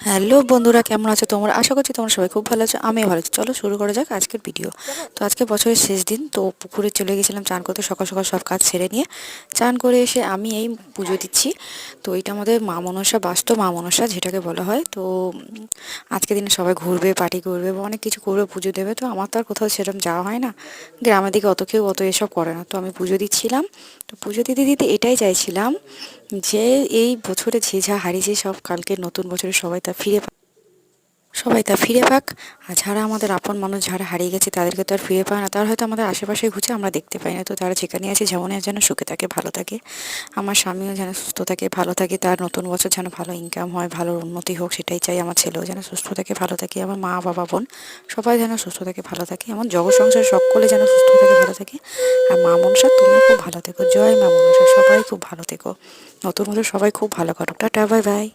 Hello বন্ধুরা, কেমন আছো তোমরা? আশা করছি তোমরা সবাই খুব ভালো আছো, আমিও ভালো আছি। চলো শুরু করা যাক আজকের ভিডিও। তো আজকে বছরের শেষ দিন, তো পুকুরে চলে গেছিলাম চান করতে সকাল সকাল সব কাজ সেরে নিয়ে। চান করে এসে আমি এই পুজো দিচ্ছি। তো এটা আমাদের মা মনসা, বাস্তব মা মনসা যেটাকে বলা হয়। তো আজকে দিনে সবাই ঘুরবে, পার্টি করবে বা অনেক কিছু করবে, পুজো দেবে। তো আমার তো আর কোথাও সেরকম যাওয়া হয় না, গ্রামের দিকে অত কেউ অত এসব করে না। তো আমি পুজো দিচ্ছিলাম। তো পুজো দিতে দিতে এটাই চাইছিলাম যে এই বছরে যে যা হারিয়েছে সব কালকে নতুন বছরে সবাই তা ফিরে পাক। আর যারা আমাদের আপন মানুষ যারা হারিয়ে গেছে তাদেরকে তো আর ফিরে পায় না, তারা হয়তো আমাদের আশেপাশে ঘুরছে, আমরা দেখতে পাই না। তো তারা যেখানে আছে যেমন যেন সুখে থাকে, ভালো থাকে। আমার স্বামীও যেন সুস্থ থাকে, ভালো থাকে, তার নতুন বছর যেন ভালো ইনকাম হয়, ভালো উন্নতি হোক, সেটাই চাই। আমার ছেলেও যেন সুস্থ থাকে, ভালো থাকে, আমার মা বাবা বোন সবাই যেন সুস্থ থাকে, ভালো থাকে, এমন জগৎ সংসার সকলে যেন সুস্থ থাকে, ভালো থাকে। আর মা মনসা তুমিও খুব ভালো থেকো, জয় মা মনসা, সবাই খুব ভালো থেকো, নতুন বছর সবাই খুব ভালো করো। Tata, bye bye.